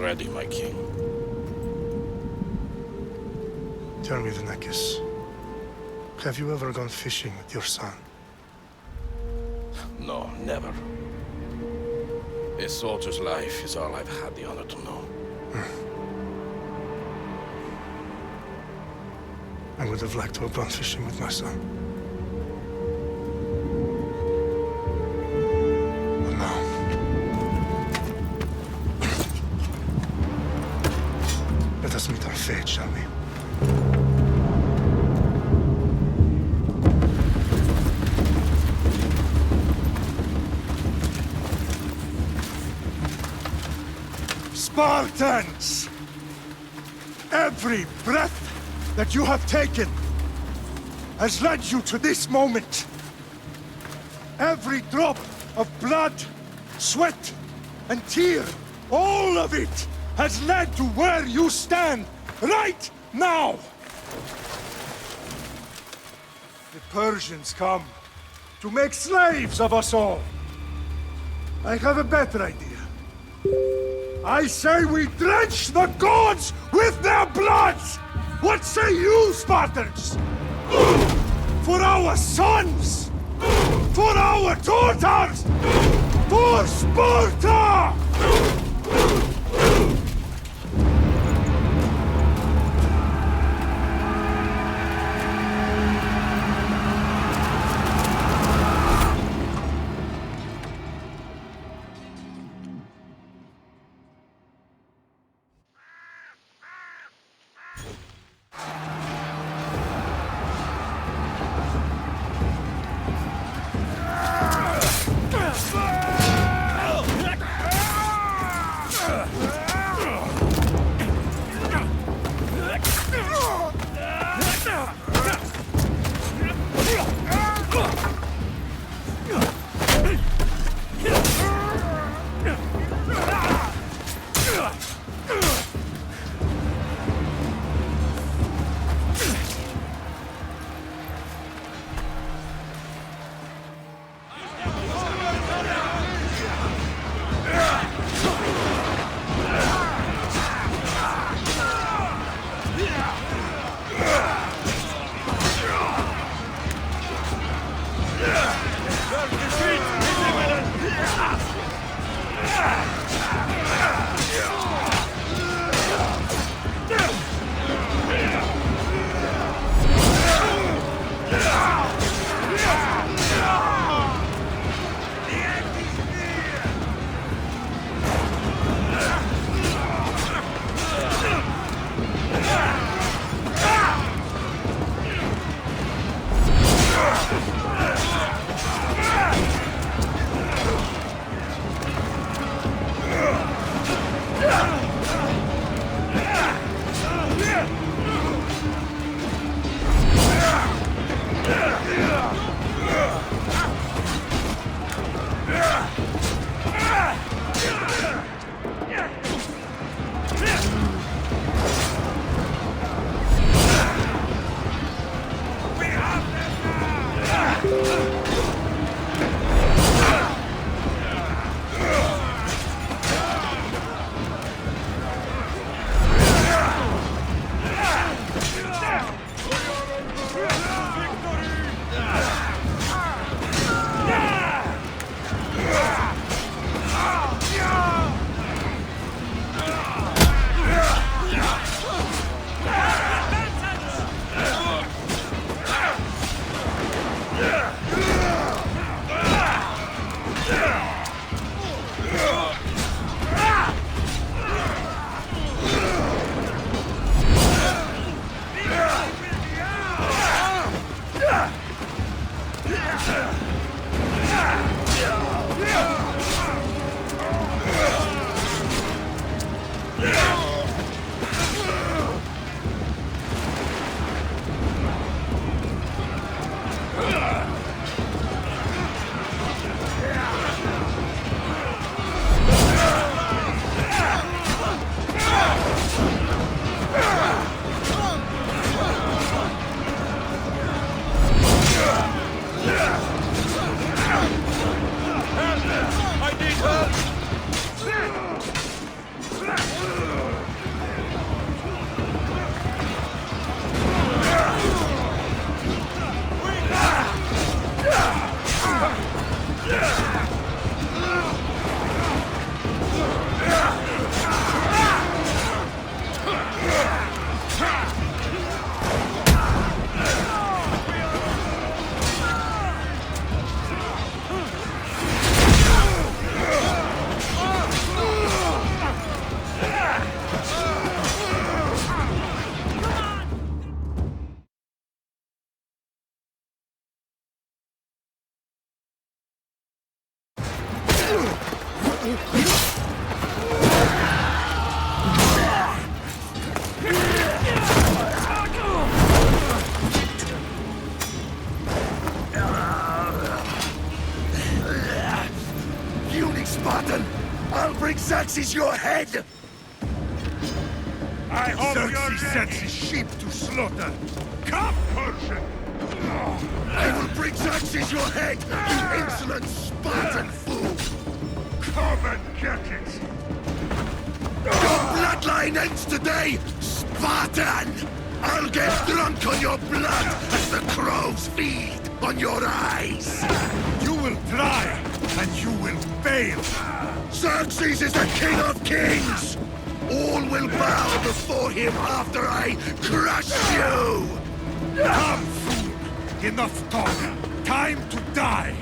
ready, my king. Tell me, Vinakis, have you ever gone fishing with your son? No, never. A soldier's life is all I've had the honor to know. I would have liked to have gone fishing with my son. But no. Let us meet our fate, shall we? Spartans! Every breath that you have taken has led you to this moment. Every drop of blood, sweat, and tear, all of it has led to where you stand right now. The Persians come to make slaves of us all. I have a better idea. I say we drench the gods with their blood! What say you, Spartans? For our sons! For our daughters! For Sparta! Puny Spartan! I'll bring Xerxes your head! I hope Xerxes sends his sheep to slaughter. Come, Persian! I will bring Xerxes your head, you insolent Spartan fool! Come and get it! Your bloodline ends today, Spartan! I'll get drunk on your blood as the crows feed on your eyes! You will try, and you will fail! Xerxes is the king of kings! All will bow before him after I crush you! Come, fool! Enough talk! Time to die!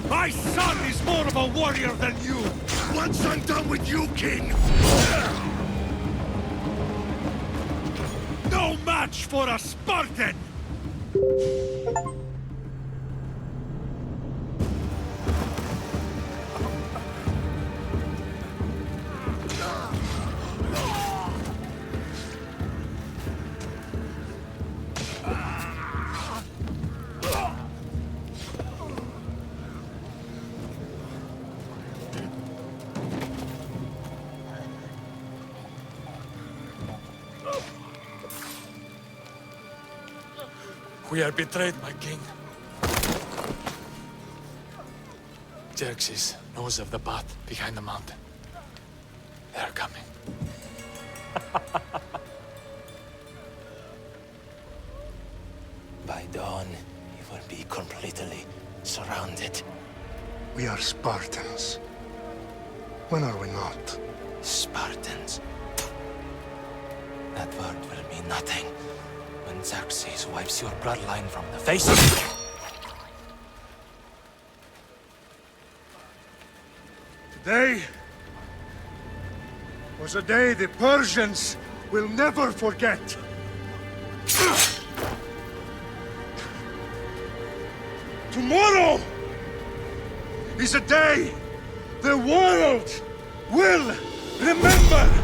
My son is more of a warrior than you! Once I'm done with you, king, No match for a Spartan! We are betrayed, my king. Xerxes knows of the path behind the mountain. They are coming. By dawn, you will be completely surrounded. We are Spartans. When are we not? Spartans. That word will mean nothing when Xerxes wipes your bloodline from the face of the... Today was a day the Persians will never forget. Tomorrow is a day the world will remember.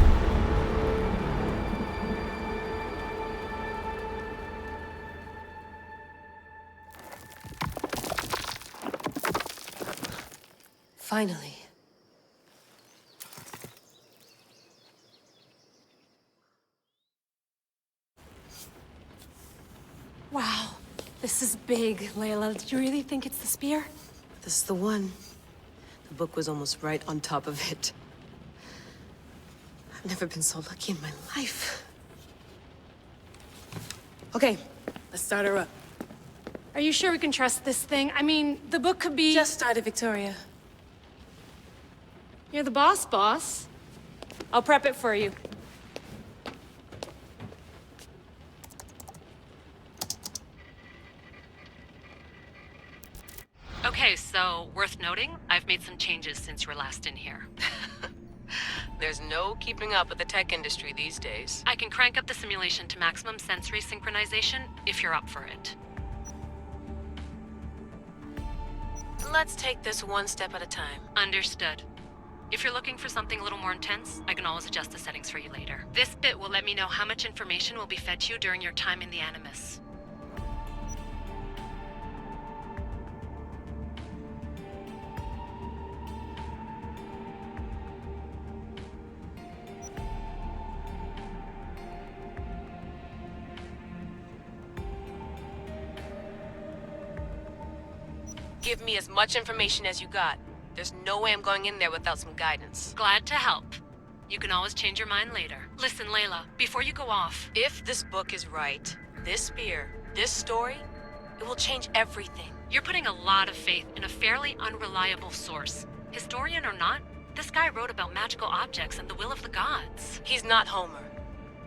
Finally. Wow, this is big, Layla. Did you really think it's the spear? This is the one. The book was almost right on top of it. I've never been so lucky in my life. Okay, let's start her up. Are you sure we can trust this thing? I mean, the book could be... Just started, Victoria. You're the boss. I'll prep it for you. Okay, so worth noting, I've made some changes since you were last in here. There's no keeping up with the tech industry these days. I can crank up the simulation to maximum sensory synchronization if you're up for it. Let's take this one step at a time. Understood. If you're looking for something a little more intense, I can always adjust the settings for you later. This bit will let me know how much information will be fed to you during your time in the Animus. Give me as much information as you got. There's no way I'm going in there without some guidance. Glad to help. You can always change your mind later. Listen, Layla, before you go off... If this book is right, this spear, this story, it will change everything. You're putting a lot of faith in a fairly unreliable source. Historian or not, this guy wrote about magical objects and the will of the gods. He's not Homer.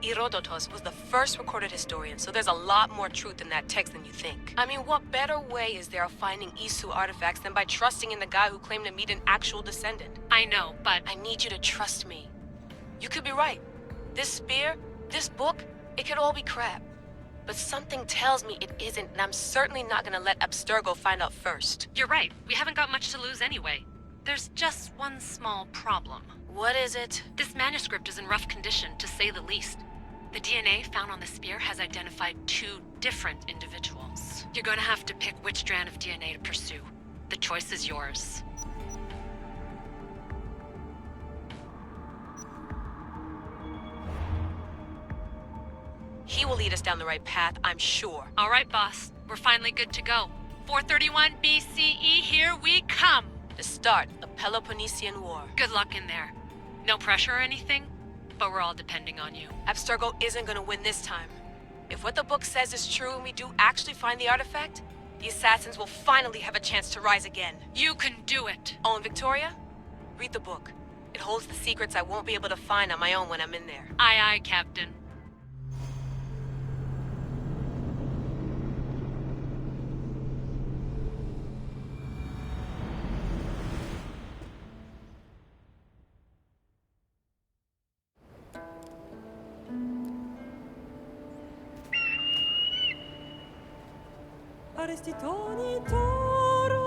Herodotus was the first recorded historian, so there's a lot more truth in that text than you think. I mean, what better way is there of finding Isu artifacts than by trusting in the guy who claimed to meet an actual descendant? I know, but... I need you to trust me. You could be right. This spear, this book, it could all be crap. But something tells me it isn't, and I'm certainly not gonna let Abstergo find out first. You're right. We haven't got much to lose anyway. There's just one small problem. What is it? This manuscript is in rough condition, to say the least. The DNA found on the spear has identified 2 different individuals. You're gonna have to pick which strand of DNA to pursue. The choice is yours. He will lead us down the right path, I'm sure. All right, boss. We're finally good to go. 431 BCE, here we come! The start of Peloponnesian War. Good luck in there. No pressure or anything, but we're all depending on you. Abstergo isn't gonna win this time. If what the book says is true and we do actually find the artifact, the assassins will finally have a chance to rise again. You can do it! Oh, and Victoria? Read the book. It holds the secrets I won't be able to find on my own when I'm in there. Aye, aye, Captain. Arestitoni toro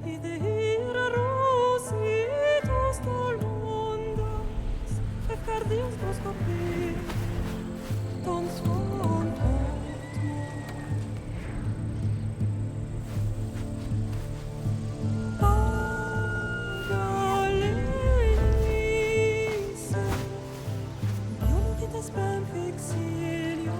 Ideira rositos tolondas Efcardios proscopir Ton son Pagalenise Unitas ben fixiliones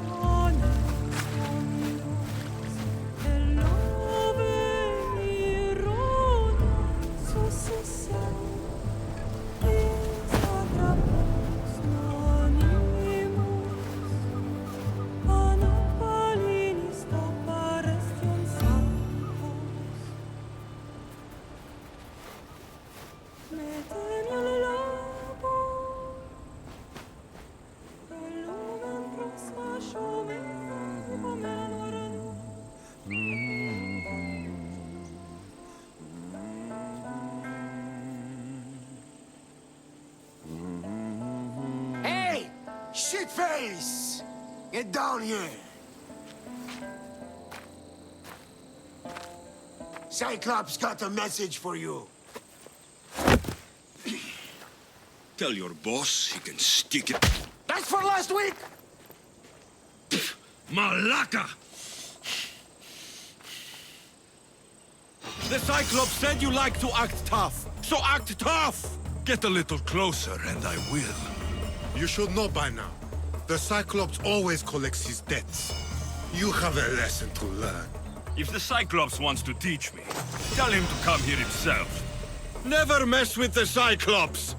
Hey! Shitface! Get down here! Cyclops got a message for you. Tell your boss he can stick it. That's for last week! Malaka! The Cyclops said you like to act tough, so act tough! Get a little closer and I will. You should know by now. The Cyclops always collects his debts. You have a lesson to learn. If the Cyclops wants to teach me, tell him to come here himself. Never mess with the Cyclops!